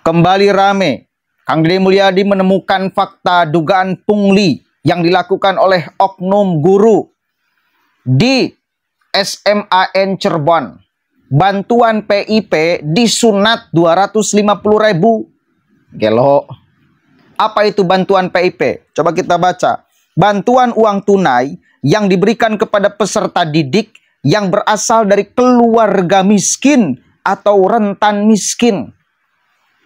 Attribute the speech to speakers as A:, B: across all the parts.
A: kembali rame. Kang Deddy Mulyadi menemukan fakta dugaan pungli yang dilakukan oleh oknum guru di SMAN Cirebon. Bantuan PIP disunat 250.000. Gelo. Apa itu bantuan PIP? Coba kita baca. Bantuan uang tunai yang diberikan kepada peserta didik yang berasal dari keluarga miskin atau rentan miskin.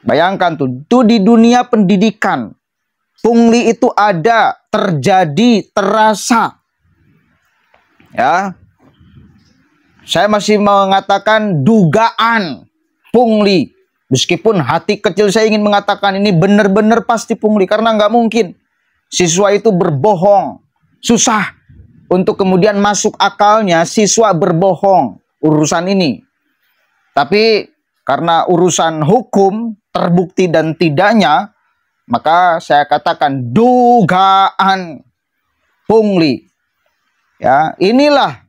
A: Bayangkan tuh di dunia pendidikan. Pungli itu ada, terjadi, terasa. Ya. Saya masih mengatakan dugaan pungli. Meskipun hati kecil saya ingin mengatakan ini benar-benar pasti pungli. Karena nggak mungkin siswa itu berbohong. Susah untuk kemudian masuk akalnya siswa berbohong urusan ini. Tapi karena urusan hukum terbukti dan tidaknya, maka saya katakan dugaan pungli. Ya, inilah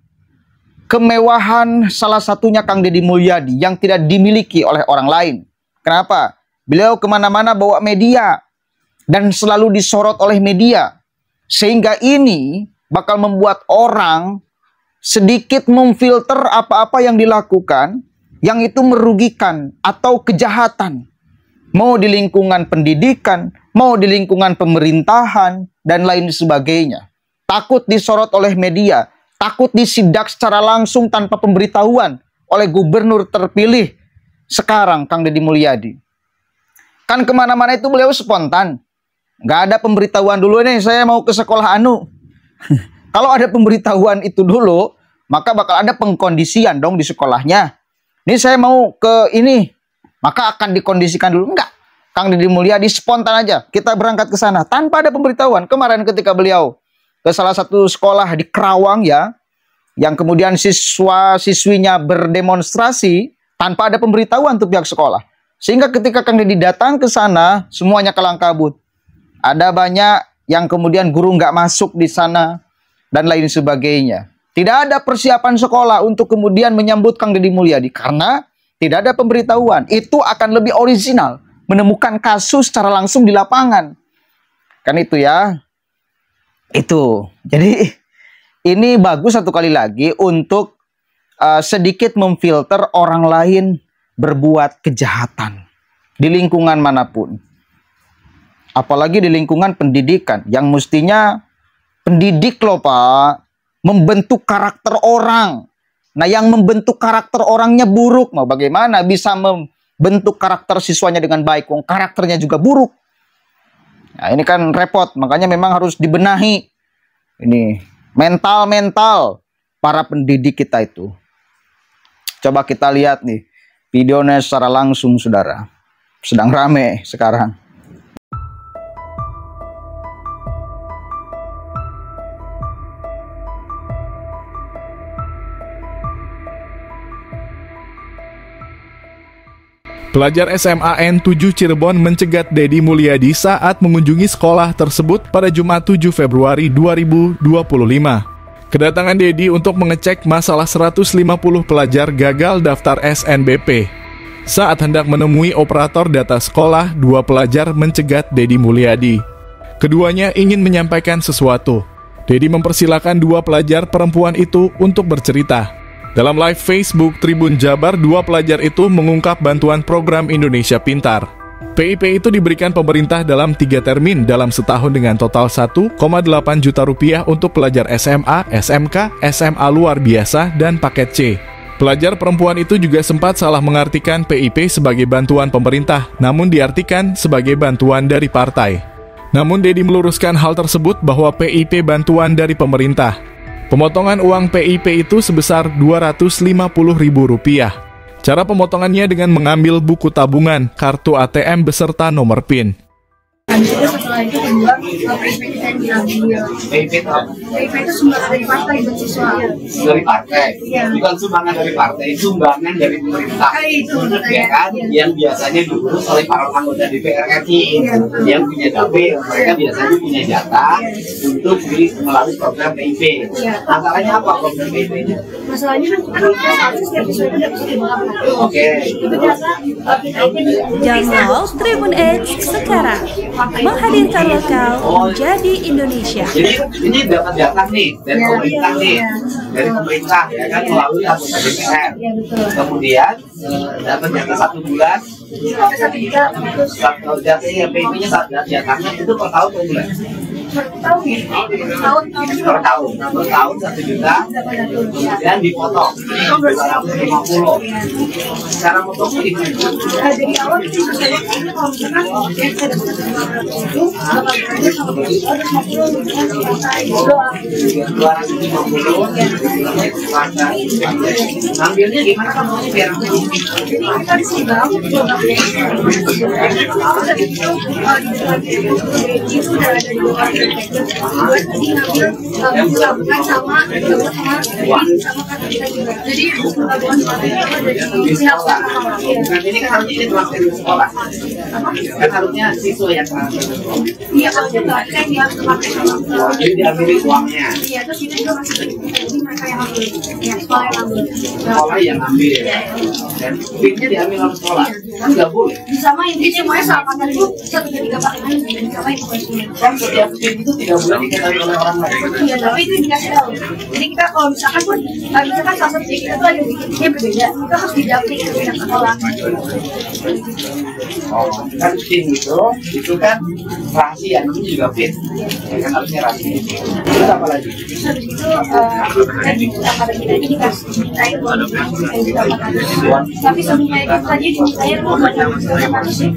A: kemewahan salah satunya Kang Deddy Mulyadi yang tidak dimiliki oleh orang lain. Kenapa? Beliau kemana-mana bawa media dan selalu disorot oleh media. Sehingga ini bakal membuat orang sedikit memfilter apa-apa yang dilakukan yang itu merugikan atau kejahatan. Mau di lingkungan pendidikan, mau di lingkungan pemerintahan, dan lain sebagainya. Takut disorot oleh media, takut disidak secara langsung tanpa pemberitahuan oleh gubernur terpilih sekarang, Kang Deddy Mulyadi. Kan kemana-mana itu beliau spontan. Nggak ada pemberitahuan dulu nih, saya mau ke sekolah anu. Kalau ada pemberitahuan itu dulu, maka bakal ada pengkondisian dong di sekolahnya. Ini saya mau ke ini, maka akan dikondisikan dulu. Enggak. Kang Deddy Mulyadi spontan aja. Kita berangkat ke sana tanpa ada pemberitahuan. Kemarin ketika beliau ke salah satu sekolah di Kerawang ya, yang kemudian siswa-siswinya berdemonstrasi tanpa ada pemberitahuan untuk pihak sekolah. Sehingga ketika Kang Deddy datang ke sana, semuanya kelang kabut. Ada banyak yang kemudian guru nggak masuk di sana dan lain sebagainya. Tidak ada persiapan sekolah untuk kemudian menyambut Kang Deddy Mulyadi karena tidak ada pemberitahuan. Itu akan lebih orisinal menemukan kasus secara langsung di lapangan. Kan itu ya. Itu. Jadi ini bagus satu kali lagi untuk sedikit memfilter orang lain berbuat kejahatan di lingkungan manapun. Apalagi di lingkungan pendidikan yang mestinya pendidik loh Pak, membentuk karakter orang. Nah yang membentuk karakter orangnya buruk, mau bagaimana bisa membentuk karakter siswanya dengan baik, wong karakternya juga buruk. Nah ini kan repot, makanya memang harus dibenahi. Ini mental-mental para pendidik kita itu. Coba kita lihat nih videonya secara langsung saudara. Sedang rame sekarang.
B: Pelajar SMAN 7 Cirebon mencegat Deddy Mulyadi saat mengunjungi sekolah tersebut pada Jumat 7 Februari 2025. Kedatangan Deddy untuk mengecek masalah 150 pelajar gagal daftar SNBP. Saat hendak menemui operator data sekolah, dua pelajar mencegat Deddy Mulyadi. Keduanya ingin menyampaikan sesuatu. Deddy mempersilahkan dua pelajar perempuan itu untuk bercerita. Dalam live Facebook Tribun Jabar, dua pelajar itu mengungkap bantuan program Indonesia Pintar. PIP itu diberikan pemerintah dalam 3 termin dalam setahun dengan total 1,8 juta rupiah untuk pelajar SMA, SMK, SMA luar biasa, dan paket C. Pelajar perempuan itu juga sempat salah mengartikan PIP sebagai bantuan pemerintah, namun diartikan sebagai bantuan dari partai. Namun Deddy meluruskan hal tersebut bahwa PIP bantuan dari pemerintah. Pemotongan uang PIP itu sebesar Rp250.000. Cara pemotongannya dengan mengambil buku tabungan, kartu ATM beserta nomor PIN.
C: Setelah setelah itu kedua PIP kita yang diambil.
D: PIP itu apa?
C: PIP itu sumbangan dari partai buat siswa.
D: Dari partai?
C: Iya.
D: Bukan sumbangan dari partai, sumbangan dari pemerintah.
C: Itu
D: ya kan?
C: Iya.
D: Yang biasanya diurus oleh para anggota DPR RI.
C: Iya, betul.
D: Yang punya dapil, mereka biasanya punya jatah untuk melalui program PIP.
C: Iya.
D: Masalahnya apa program PIP-nya?
C: Masalahnya kan seharusnya setiap siswa itu dapat 1.500.
D: Oke.
C: Itu biasa
E: Download Tribun Edge sekarang, menghadirkan lokal menjadi Indonesia.
D: Jadi ini dapat jatah nih dari
C: Iya,
D: pemerintah nih,
C: iya.
D: dari pemerintah ya kan melalui anggota DPR.
C: Iya, betul.
D: Kemudian dapat jatah 1 bulan,
C: Sampai 1.300
D: satu jatahnya PIP-nya jatahnya itu per tahun per bulan.
C: per tahun ya.
D: Per tahun 1 juta, kemudian dipotong 250. Cara potongnya gimana?
C: Dari awal itu saya kalau misalkan yang saya dapat 1.500 itu bakal diambil sama siswa terus 50 doang.
D: 250. Ngambilnya gimana kamu biar
C: Jadi kita di sini bang, itu udah ada di luar buat tadi ngambil gabungan sama kata kita juga. Jadi gabungan sama dari pihak sekolah.
D: bukan ini kan harusnya ditransfer ke sekolah. Kan harusnya siswa yang transfer.
C: Iya kalau kita kan yang kemarin
D: Jadi diambil uangnya.
C: iya terus ini juga masih jadi mereka yang ambil ya sekolah yang ambil.
D: Sekolah yang ambil. Dan PIP-nya diambil oleh sekolah. Kan nggak boleh.
C: Disamain jadi semuanya sama tadi itu 1.300 dan disamain pokoknya.
D: Kan setiap PIP itu tidak boleh diketahui oleh orang lain.
C: Iya, tapi itu dikasih tahu. Jadi kita kalau misalkan pun, misalkan salah satu kita tuh ada bikinnya berbeda, kita harus didamping ke pihak sekolah.
D: Oh, kan PIN itu kan rahasia, namanya juga PIN. Ya kan harusnya rahasia. Terus apa lagi?
C: Terus habis itu, kan pada kita ini dikasih dimintain uang tapi sebelumnya itu tadi dimintain uang banyak harus sih.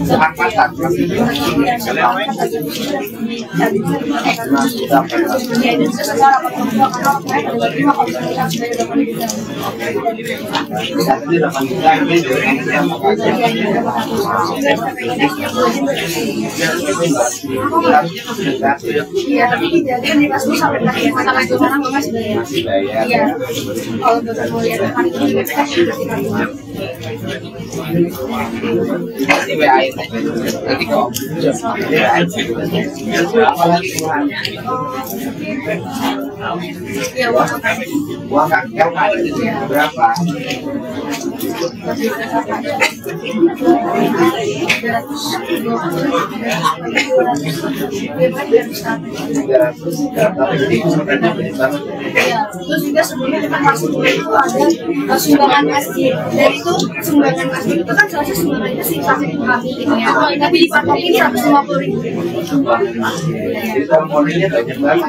D: Kesepakatan.
C: Ya, dan sekarang apa karena mereka ada lima kalau kita sudah dapat kita.
D: Jadi 8 juta ini dengan yang harusnya kan sudah gratis.
C: Iya, tapi dijaga nih pas itu sampai terakhir sampai sekarang nggak sudah ya. Iya, kalau betul mau lihat hari ini juga kita kasih kartu.
D: Nanti WA nanti kok. Apalagi kurangnya.
C: Iya, uang
D: Uang kakek berapa?
C: Terus juga sebelumnya kita masuk itu ada sumbangan masjid. Dan itu sumbangan masjid itu kan seharusnya sumbangannya sih sampai kami gitu ya. Tapi di patok ini 150.000.
D: Jadi formulirnya banyak banget.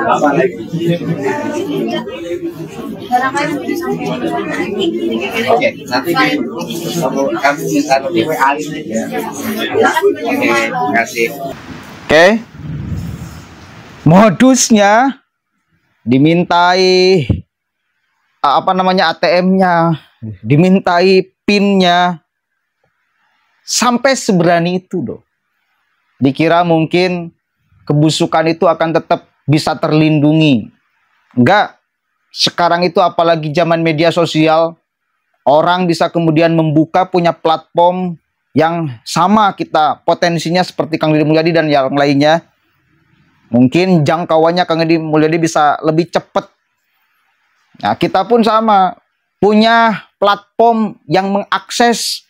D: Apa lagi?
C: Barangkali bisa sampai.
D: Oke, nanti kamu minta nanti WA aja. Oke, terima kasih.
A: Oke. Modusnya dimintai ATM-nya, dimintai PIN-nya. Sampai seberani itu, loh. Dikira mungkin kebusukan itu akan tetap bisa terlindungi. Enggak. Sekarang itu apalagi zaman media sosial, orang bisa kemudian membuka punya platform yang sama kita potensinya seperti Kang Deddy Mulyadi dan yang lainnya. Mungkin jangkauannya Kang Deddy Mulyadi bisa lebih cepat. Nah, kita pun sama, punya platform yang mengakses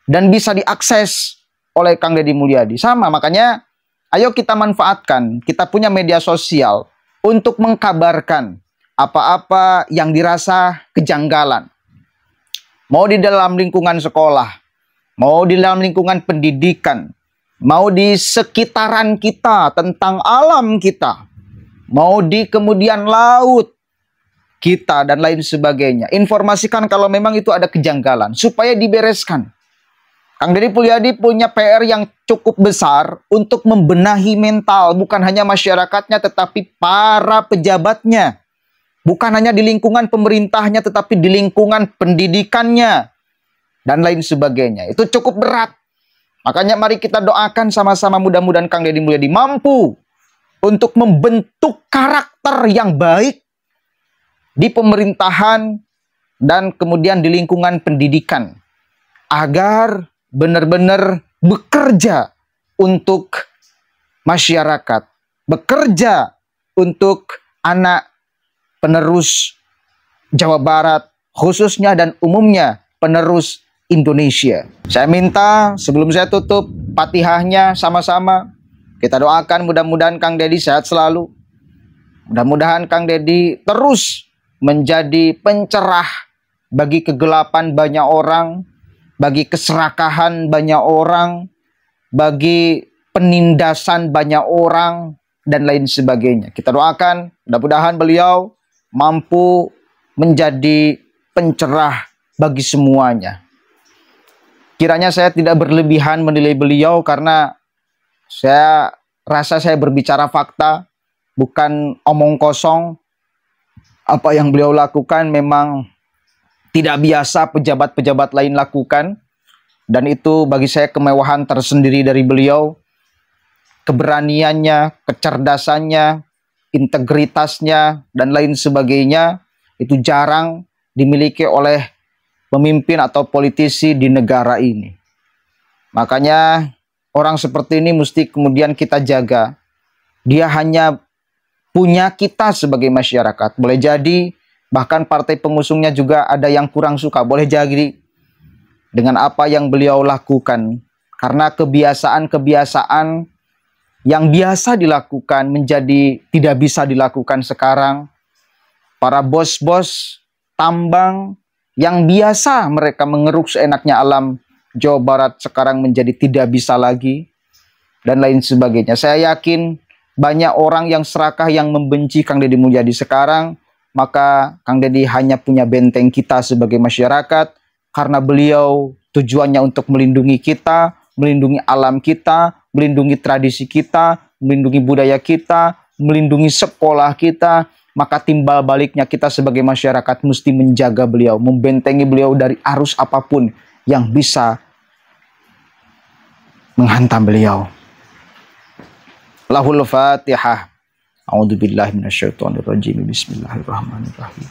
A: dan bisa diakses oleh Kang Deddy Mulyadi. Sama, makanya ayo kita manfaatkan. Kita punya media sosial untuk mengkabarkan apa-apa yang dirasa kejanggalan. Mau di dalam lingkungan sekolah, mau di dalam lingkungan pendidikan, mau di sekitaran kita tentang alam kita, mau di kemudian laut kita dan lain sebagainya. Informasikan kalau memang itu ada kejanggalan supaya dibereskan. Kang Deddy Mulyadi punya PR yang cukup besar untuk membenahi mental bukan hanya masyarakatnya tetapi para pejabatnya. Bukan hanya di lingkungan pemerintahnya tetapi di lingkungan pendidikannya dan lain sebagainya. Itu cukup berat. Makanya mari kita doakan sama-sama, mudah-mudahan Kang Deddy Mulyadi mampu untuk membentuk karakter yang baik di pemerintahan dan kemudian di lingkungan pendidikan, agar benar-benar bekerja untuk masyarakat, bekerja untuk anak penerus Jawa Barat, khususnya dan umumnya penerus Indonesia. Saya minta sebelum saya tutup Fatihahnya sama-sama kita doakan mudah-mudahan Kang Deddy sehat selalu. Mudah-mudahan Kang Deddy terus menjadi pencerah bagi kegelapan banyak orang, bagi keserakahan banyak orang, bagi penindasan banyak orang, dan lain sebagainya. Kita doakan mudah-mudahan beliau mampu menjadi pencerah bagi semuanya. Kiranya saya tidak berlebihan menilai beliau, karena saya rasa saya berbicara fakta, bukan omong kosong. Apa yang beliau lakukan memang tidak biasa pejabat-pejabat lain lakukan. Dan itu bagi saya kemewahan tersendiri dari beliau. Keberaniannya, kecerdasannya, integritasnya, dan lain sebagainya itu jarang dimiliki oleh pemimpin atau politisi di negara ini. Makanya orang seperti ini mesti kemudian kita jaga. Dia hanya punya kita sebagai masyarakat. Boleh jadi bahkan partai pengusungnya juga ada yang kurang suka. Boleh jadi dengan apa yang beliau lakukan. Karena kebiasaan-kebiasaan yang biasa dilakukan menjadi tidak bisa dilakukan sekarang. Para bos-bos tambang yang biasa mereka mengeruk seenaknya alam Jawa Barat sekarang menjadi tidak bisa lagi, dan lain sebagainya. Saya yakin banyak orang yang serakah yang membenci Kang Deddy Mulyadi sekarang, maka Kang Deddy hanya punya benteng kita sebagai masyarakat, karena beliau tujuannya untuk melindungi kita, melindungi alam kita, melindungi tradisi kita, melindungi budaya kita, melindungi sekolah kita. Maka timbal baliknya kita sebagai masyarakat mesti menjaga beliau, membentengi beliau dari arus apapun yang bisa menghantam beliau. Lahul Fatihah. A'udzubillahi minasyaitonirrajim. Bismillahirrahmanirrahim.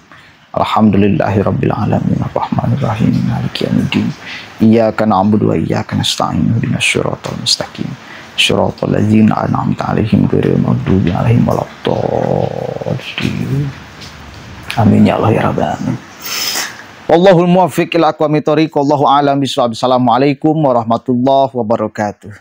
A: Alhamdulillahirabbil alamin arrahmanir rahim maliki yaumiddin. Iyyaka na'budu wa iyyaka nasta'in ihdinas siratal mustaqim. Shiratal ladzina an'amta 'alaihim ghairil maghdubi 'alaihim waladdallin. Amin ya Allah ya rabbal alamin. Wallahul muwaffiq ila aqwamit thoriq. Wallahu a'lam bishawab. Assalamualaikum warahmatullahi wabarakatuh.